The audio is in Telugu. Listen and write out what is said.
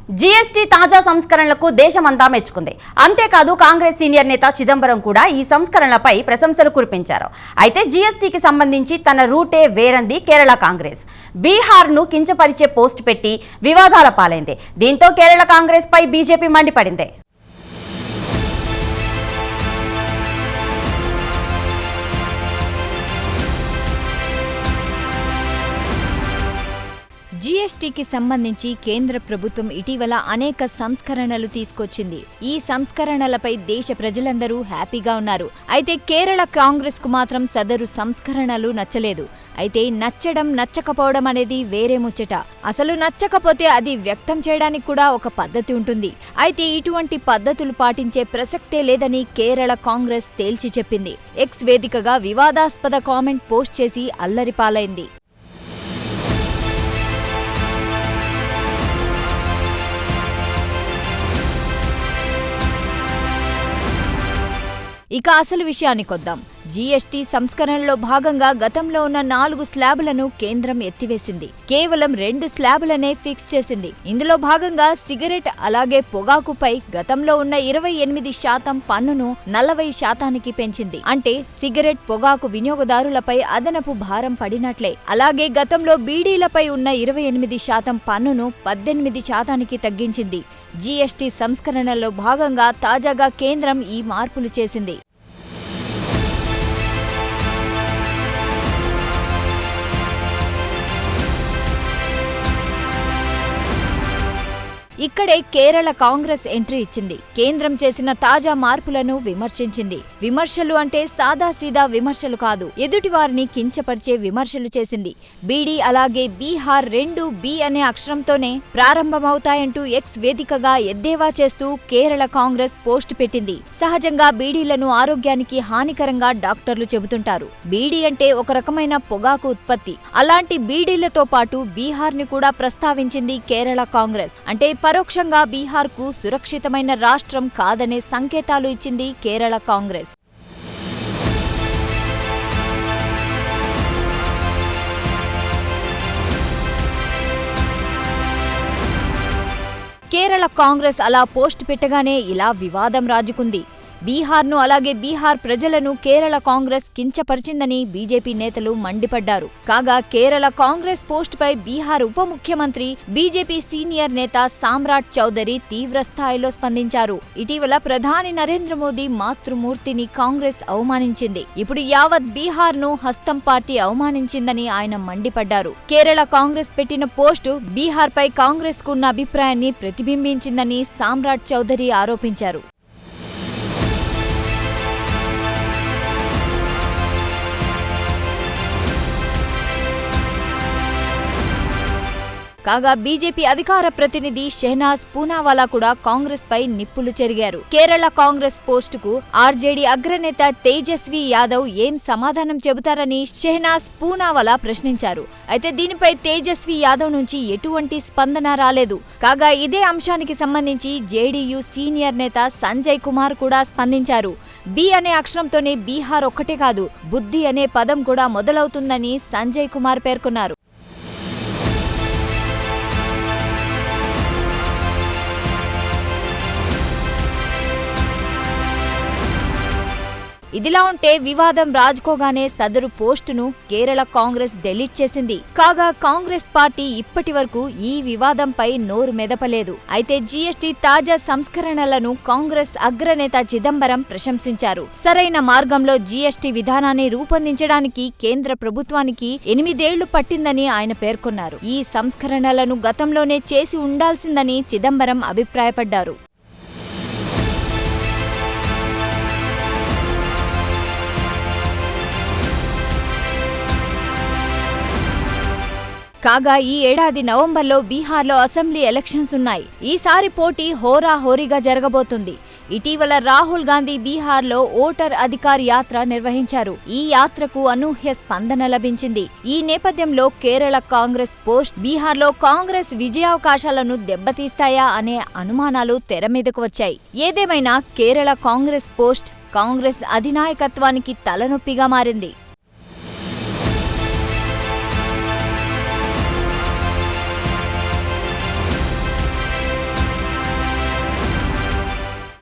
జీఎస్టీ తాజా సంస్కరణలకు దేశమంతా మెచ్చుకుంది. అంతేకాదు కాంగ్రెస్ సీనియర్ నేత చిదంబరం కూడా ఈ సంస్కరణలపై ప్రశంసలు కురిపించారు. అయితే జీఎస్టీకి సంబంధించి తన రూటే వేరంది కేరళ కాంగ్రెస్. బీహార్ను కించపరిచే పోస్ట్ పెట్టి వివాదాల పాలైంది. దీంతో కేరళ కాంగ్రెస్ పై బీజేపీ మండిపడింది. జీఎస్టీకి సంబంధించి కేంద్ర ప్రభుత్వం ఇటీవల అనేక సంస్కరణలు తీసుకొచ్చింది. ఈ సంస్కరణలపై దేశ ప్రజలందరూ హ్యాపీగా ఉన్నారు. అయితే కేరళ కాంగ్రెస్ కు మాత్రం సదరు సంస్కరణలు నచ్చలేదు. అయితే నచ్చడం నచ్చకపోవడం అనేది వేరే ముచ్చట. అసలు నచ్చకపోతే అది వ్యక్తం చేయడానికి కూడా ఒక పద్ధతి ఉంటుంది. అయితే ఇటువంటి పద్ధతులు పాటించే ప్రసక్తే లేదని కేరళ కాంగ్రెస్ తేల్చి చెప్పింది. ఎక్స్ వేదికగా వివాదాస్పద కామెంట్ పోస్ట్ చేసి అల్లరిపాలైంది. ఇక అసలు విషయానికొద్దాం. జీఎస్టీ సంస్కరణలో భాగంగా గతంలో ఉన్న 4 స్లాబులను కేంద్రం ఎత్తివేసింది. కేవలం 2 స్లాబులనే ఫిక్స్ చేసింది. ఇందులో భాగంగా సిగరెట్ అలాగే పొగాకుపై గతంలో ఉన్న 28% పన్నును 40% పెంచింది. అంటే సిగరెట్ పొగాకు వినియోగదారులపై అదనపు భారం పడినట్లే. అలాగే గతంలో బీడీలపై ఉన్న 28% పన్నును 18% తగ్గించింది. జీఎస్టీ సంస్కరణలో భాగంగా తాజాగా కేంద్రం ఈ మార్పులు చేసింది. ఇక్కడే కేరళ కాంగ్రెస్ ఎంట్రీ ఇచ్చింది. కేంద్రం చేసిన తాజా మార్పులను విమర్శించింది. విమర్శలు అంటే సాదాసీదా విమర్శలు కాదు, ఎదుటివారిని కించపరిచే విమర్శలు చేసింది. బీడీ అలాగే బీహార్ 2 బి అనే అక్షరంతోనే ప్రారంభమవుతాయంటూ ఎక్స్ వేదికగా ఎద్దేవా చేస్తూ కేరళ కాంగ్రెస్ పోస్ట్ పెట్టింది. సహజంగా బీడీలను ఆరోగ్యానికి హానికరంగా డాక్టర్లు చెబుతుంటారు. బీడీ అంటే ఒక రకమైన పొగాకు ఉత్పత్తి. అలాంటి బీడీలతో పాటు బీహార్ ని కూడా ప్రస్తావించింది కేరళ కాంగ్రెస్. అంటే పరోక్షంగా బీహార్కు సురక్షితమైన రాష్ట్రం కాదనే సంకేతాలు ఇచ్చింది కేరళ కాంగ్రెస్. కేరళ కాంగ్రెస్ అలా పోస్ట్ పెట్టగానే ఇలా వివాదం రాజుకుంది. బీహార్ను అలాగే బీహార్ ప్రజలను కేరళ కాంగ్రెస్ కించపరిచిందని బీజేపీ నేతలు మండిపడ్డారు. కాగా కేరళ కాంగ్రెస్ పోస్టుపై బీహార్ ఉప ముఖ్యమంత్రి బీజేపీ సీనియర్ నేత సామ్రాట్ చౌదరి తీవ్రస్థాయిలో స్పందించారు. ఇటీవల ప్రధాని నరేంద్ర మోదీ మాతృమూర్తిని కాంగ్రెస్ అవమానించింది. ఇప్పుడు యావత్ బీహార్ను హస్తం పార్టీ అవమానించిందని ఆయన మండిపడ్డారు. కేరళ కాంగ్రెస్ పెట్టిన పోస్టు బీహార్పై కాంగ్రెస్ కున్న అభిప్రాయాన్ని ప్రతిబింబించిందని సామ్రాట్ చౌదరి ఆరోపించారు. కాగా బీజేపీ అధికార ప్రతినిధి షెహనాజ్ పూనావాలా కూడా కాంగ్రెస్ పై నిప్పులు చెరిగారు. కేరళ కాంగ్రెస్ పోస్టుకు ఆర్జేడీ అగ్రనేత తేజస్వి యాదవ్ ఏం సమాధానం చెబుతారని షెహనాజ్ పూనావాలా ప్రశ్నించారు. అయితే దీనిపై తేజస్వి యాదవ్ నుంచి ఎటువంటి స్పందన రాలేదు. కాగా ఇదే అంశానికి సంబంధించి జేడీయూ సీనియర్ నేత సంజయ్ కుమార్ కూడా స్పందించారు. బి అనే అక్షరంతోనే బీహార్ ఒక్కటే కాదు, బుద్ధి అనే పదం కూడా మొదలవుతుందని సంజయ్ కుమార్ పేర్కొన్నారు. ఇదిలా ఉంటే వివాదం రాజుకోగానే సదరు పోస్టును కేరళ కాంగ్రెస్ డిలీట్ చేసింది. కాగా కాంగ్రెస్ పార్టీ ఇప్పటి వరకు ఈ వివాదంపై నోరు మెదపలేదు. అయితే జీఎస్టీ తాజా సంస్కరణలను కాంగ్రెస్ అగ్రనేత చిదంబరం ప్రశంసించారు. సరైన మార్గంలో జీఎస్టీ విధానాన్ని రూపొందించడానికి కేంద్ర ప్రభుత్వానికి 8 ఏళ్లు పట్టిందని ఆయన పేర్కొన్నారు. ఈ సంస్కరణలను గతంలోనే చేసి ఉండాల్సిందని చిదంబరం అభిప్రాయపడ్డారు. కాగా ఈ ఏడాది నవంబర్లో బీహార్లో అసెంబ్లీ ఎలక్షన్స్ ఉన్నాయి. ఈసారి పోటీ హోరాహోరీగా జరగబోతుంది. ఇటీవల రాహుల్ గాంధీ బీహార్లో ఓటర్ అధికార్ యాత్ర నిర్వహించారు. ఈ యాత్రకు అనూహ్య స్పందన లభించింది. ఈ నేపథ్యంలో కేరళ కాంగ్రెస్ పోస్ట్ బీహార్లో కాంగ్రెస్ విజయావకాశాలను దెబ్బతీస్తాయా అనే అనుమానాలు తెరమీదకు వచ్చాయి. ఏదేమైనా కేరళ కాంగ్రెస్ పోస్ట్ కాంగ్రెస్ అధినాయకత్వానికి తలనొప్పిగా మారింది.